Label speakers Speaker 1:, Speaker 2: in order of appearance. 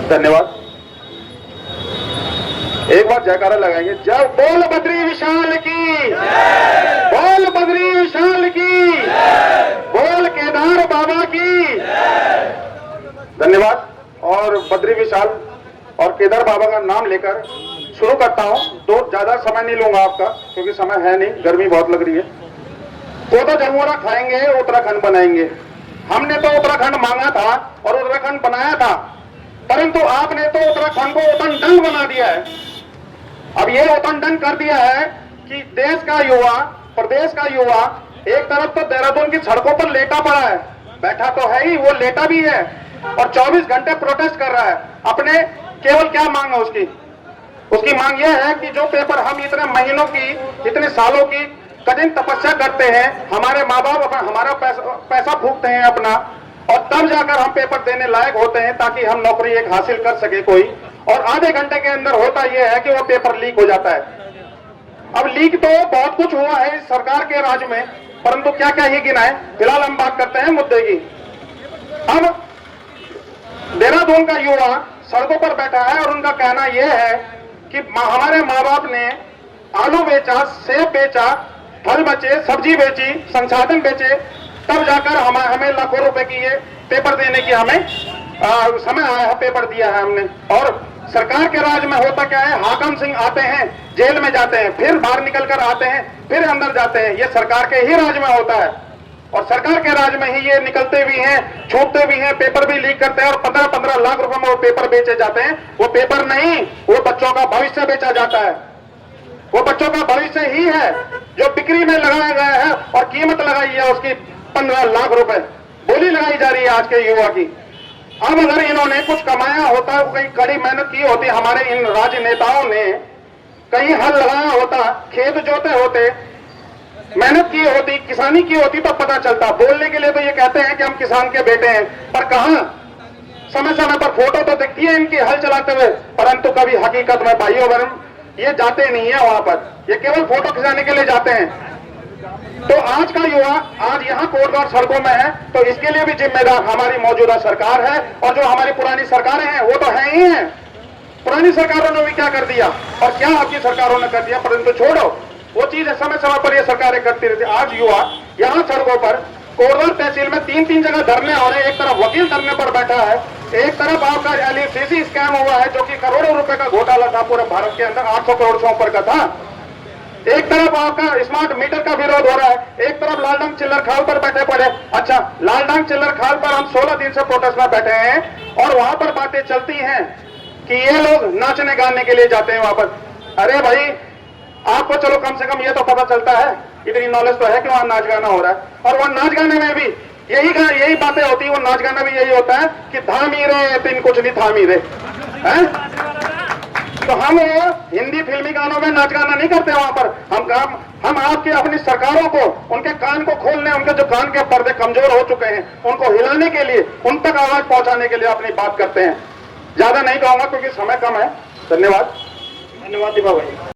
Speaker 1: धन्यवाद। एक बार जयकारा लगाएंगे। जय बोल बद्री विशाल की, बोल बद्री विशाल की, बोल केदार बाबा की। धन्यवाद। और बद्री विशाल और केदार बाबा का नाम लेकर शुरू करता हूं। तो ज्यादा समय नहीं लूंगा आपका, क्योंकि समय है नहीं, गर्मी बहुत लग रही है। वो तो जमुरा खाएंगे, उत्तराखंड बनाएंगे। हमने तो उत्तराखंड मांगा था और उत्तराखंड बनाया था, परंतु आपने तो उत्तराखंड को उतनडंग बना दिया है। अब ये उतनडंग कर दिया है कि देश का युवा, प्रदेश का युवा एक तरफ तो देहरादून की सड़कों पर लेटा पड़ा है, बैठा तो है ही, वो लेटा भी है और 24 घंटे प्रोटेस्ट कर रहा है। अपने केवल क्या मांग है उसकी मांग यह है कि जो पेपर हम इतने महीनों की, इतने सालों की कठिन तपस्या करते हैं, हमारे माँ बाप हमारा पैसा फूकते हैं अपना, और तब जाकर हम पेपर देने लायक होते हैं ताकि हम नौकरी एक हासिल कर सके कोई, और आधे घंटे के अंदर होता यह है कि वो पेपर लीक हो जाता है। अब लीक तो बहुत कुछ हुआ है इस सरकार के राज में, परंतु क्या क्या ही गिना है। फिलहाल हम बात करते हैं मुद्दे की। अब देहरादून का युवा सड़कों पर बैठा है और उनका कहना यह है कि हमारे माँ बाप ने आलू बेचा, सेब बेचा, फल बेचे, सब्जी बेची, संसाधन बेचे, तब जाकर हमें लाखों रुपए की ये पेपर देने की हमें समय आया है, पेपर दिया है हमने। और सरकार के राज में होता क्या है, हाकम सिंह आते हैं, जेल में जाते हैं, फिर बाहर निकल कर आते हैं, फिर अंदर जाते हैं। ये सरकार के ही राज में होता है और सरकार के राज में ही ये निकलते भी हैं, छूटते भी हैं, पेपर भी लीक करते हैं और 15-15 लाख रुपए में वो पेपर बेचे जाते हैं। वो पेपर नहीं, वो बच्चों का भविष्य बेचा जाता है। वो बच्चों का भविष्य ही है जो बिक्री में लगाया गया है और कीमत लगाई है उसकी 15 लाख रुपए बोली लगाई जा रही है आज के युवा की। अब अगर इन्होंने कुछ कमाया होता, कहीं कड़ी मेहनत की होती, हमारे इन राजनेताओं ने कहीं हल लगाया होता, खेत जोते होते, मेहनत की होती, किसानी की होती, तो पता चलता। बोलने के लिए तो ये कहते हैं कि हम किसान के बेटे हैं, पर कहां समय समय पर फोटो तो दिखती है इनकी हल चलाते हुए, परंतु कभी हकीकत में भाइयों बहन ये जाते नहीं है वहां पर, ये केवल फोटो खिंचाने के लिए जाते हैं। तो आज का युवा आज यहाँ कोटद्वार सड़कों में है, तो इसके लिए भी जिम्मेदार हमारी मौजूदा सरकार है और जो हमारी पुरानी सरकारें हैं वो तो है ही हैं। पुरानी सरकारों ने भी क्या कर दिया और क्या आपकी सरकारों ने कर दिया, परंतु छोड़ो, वो चीज समय समय पर ये सरकारें करती रहती। आज युवा यहाँ सड़कों पर कोटद्वार तहसील में 3-3 जगह धरने हो रहे हैं। एक तरफ वकील धरने पर बैठा है, एक तरफ आपका LIC स्कैम हुआ है जो कि करोड़ों रुपए का घोटाला था पूरे भारत के अंदर, 800 करोड़ से ऊपर का था। एक तरफ आपका स्मार्ट मीटर का विरोध हो रहा है, एक तरफ लालडांग चिल्लर खाल पर बैठे पड़े। अच्छा, लालडांग चिल्लर खाल पर हम 16 दिन से प्रोटेस्ट में बैठे हैं और वहां पर बातें चलती हैं कि ये लोग नाचने गाने के लिए जाते हैं वहां पर। अरे भाई, आपको चलो कम से कम ये तो पता चलता है, इतनी नॉलेज तो है कि वहां नाच गाना हो रहा है, और वहां नाच गाने में भी यही बातें होती है। वो नाच गाना भी यही होता है कि धामी रे तीन कुछ नहीं थामी रे हैं। तो हम हिंदी फिल्मी गानों में नाच गाना नहीं करते वहां पर। हम आपकी अपनी सरकारों को, उनके कान को खोलने, उनके जो कान के पर्दे कमजोर हो चुके हैं उनको हिलाने के लिए, उन तक आवाज पहुंचाने के लिए अपनी बात करते हैं। ज्यादा नहीं कहूंगा क्योंकि समय कम है। धन्यवाद। धन्यवाद दीपा भाई।